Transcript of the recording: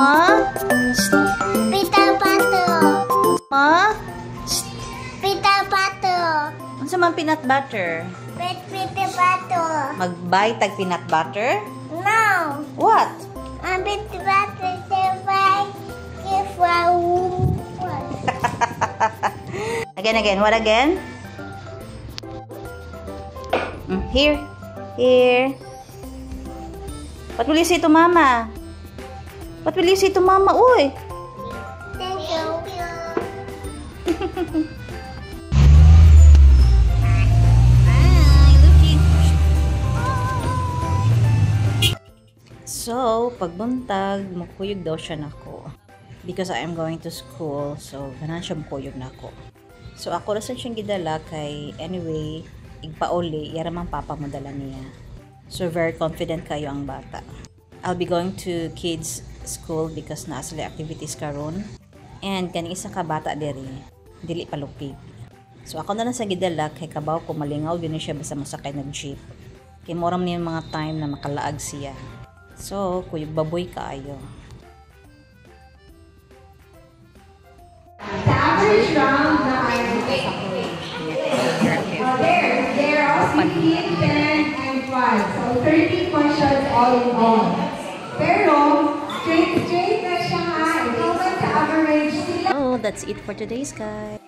Ma? Peter Butter. Ma? Peter Butter. Ano sa mga peanut butter? Peter Butter. Mag-buy tag peanut butter? No. What? Peter Butter survive if I won. Again. What again? Here. What will you say to Mama? What will you say to Mama? Uy! Thank you. So, pagbuntag, makuyog daw siya nako. Because I am going to school, so ganan siya makuyog nako. So, ako rasan siyang gidala kay anyway, igpauli, yaramang papa mo dala niya. So, very confident kayo ang bata. I'll be going to kids school because naa sila activities karon. And kani isa ka bata diri, dili palupig. So, ako na lang sa gidala kay kabaw ko malingaw din siya basta mosakay nag jeep. Kay moram niya mga time na makalaag siya. So, kuyog baboy kaayo. The average round na they're all 16, 10, and 5. So 30 questions all in all. Pero, straight na siya ha. Ikaw man sa average sila. Oh, that's it for today's guys.